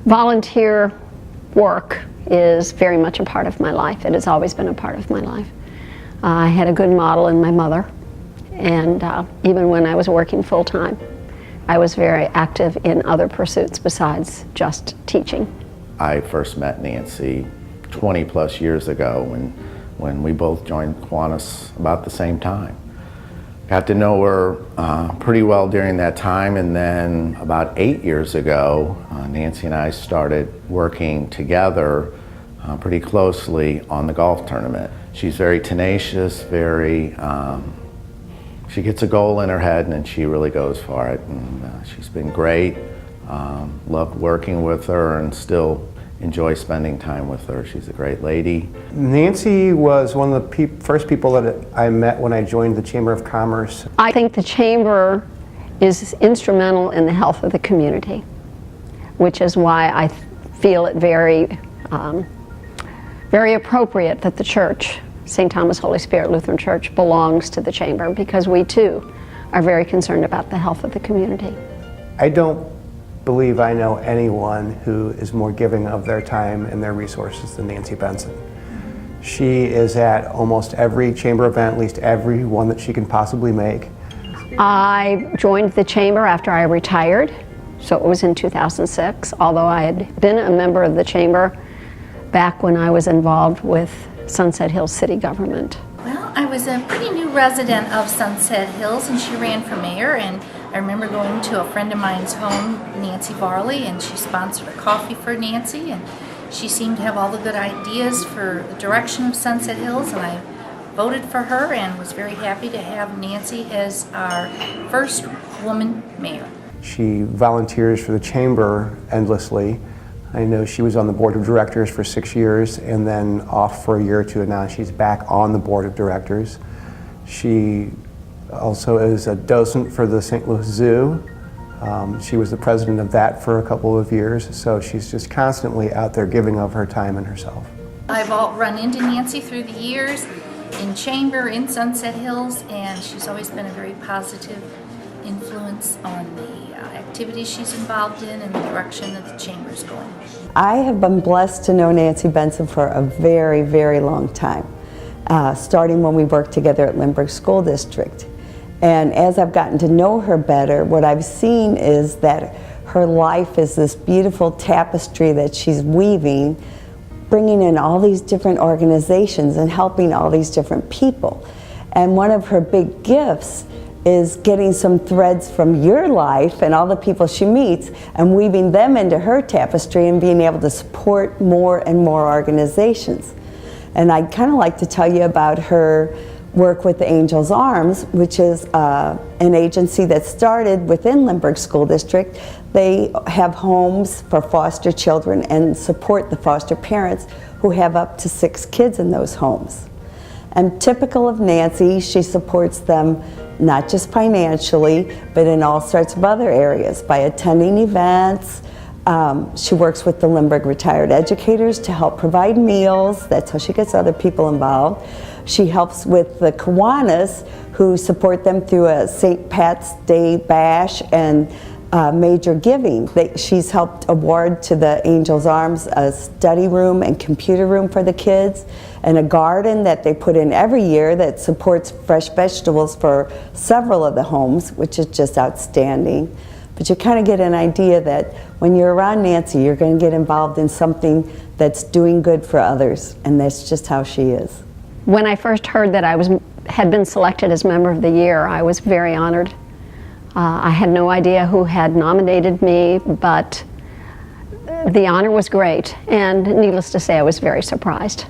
Volunteer work is very much a part of my life. It has always been a part of my life. I had a good model in my mother, and even when I was working full-time, I was very active in other pursuits besides just teaching. I first met Nancy 20 plus years ago when we both joined Kiwanis about the same time. Got to know her pretty well during that time, and then about 8 years ago, Nancy and I started working together pretty closely on the golf tournament. She's very tenacious, she gets a goal in her head and she really goes for it, and she's been great. Loved working with her and still enjoy spending time with her. She's a great lady. Nancy was one of the first people that I met when I joined the Chamber of Commerce. I think the Chamber is instrumental in the health of the community, which is why I feel it very appropriate that the church, St. Thomas Holy Spirit Lutheran Church, belongs to the Chamber, because we too are very concerned about the health of the community. I don't believe I know anyone who is more giving of their time and their resources than Nancy Benson. She is at almost every Chamber event, at least every one that she can possibly make. I joined the Chamber after I retired, so it was in 2006, although I had been a member of the Chamber back when I was involved with Sunset Hills City Government. Well, I was a pretty new resident of Sunset Hills, and she ran for mayor, and I remember going to a friend of mine's home, Nancy Varley, and she sponsored a coffee for Nancy, and she seemed to have all the good ideas for the direction of Sunset Hills, and I voted for her and was very happy to have Nancy as our first woman mayor. She volunteers for the Chamber endlessly. I know she was on the board of directors for 6 years and then off for a year or two, and now she's back on the board of directors. She also is a docent for the St. Louis Zoo. She was the president of that for a couple of years, so she's just constantly out there giving of her time and herself. I've run into Nancy through the years in Chamber, in Sunset Hills, and she's always been a very positive influence on the activities she's involved in and the direction that the Chamber's going. I have been blessed to know Nancy Benson for a very, very long time, starting when we worked together at Lindbergh School District. And as I've gotten to know her better, what I've seen is that her life is this beautiful tapestry that she's weaving, bringing in all these different organizations and helping all these different people. And one of her big gifts is getting some threads from your life and all the people she meets and weaving them into her tapestry and being able to support more and more organizations. And I'd kind of like to tell you about her work with the Angel's Arms, which is an agency that started within Lindbergh School District. They have homes for foster children and support the foster parents who have up to 6 kids in those homes. And typical of Nancy, she supports them not just financially, but in all sorts of other areas, by attending events. She works with the Lindbergh retired educators to help provide meals. That's how she gets other people involved. She helps with the Kiwanis, who support them through a St. Pat's Day bash and major giving. She's helped award to the Angel's Arms a study room and computer room for the kids, and a garden that they put in every year that supports fresh vegetables for several of the homes, which is just outstanding. But you kind of get an idea that when you're around Nancy, you're going to get involved in something that's doing good for others, and that's just how she is. When I first heard that I had been selected as Member of the Year, I was very honored. I had no idea who had nominated me, but the honor was great, and needless to say, I was very surprised.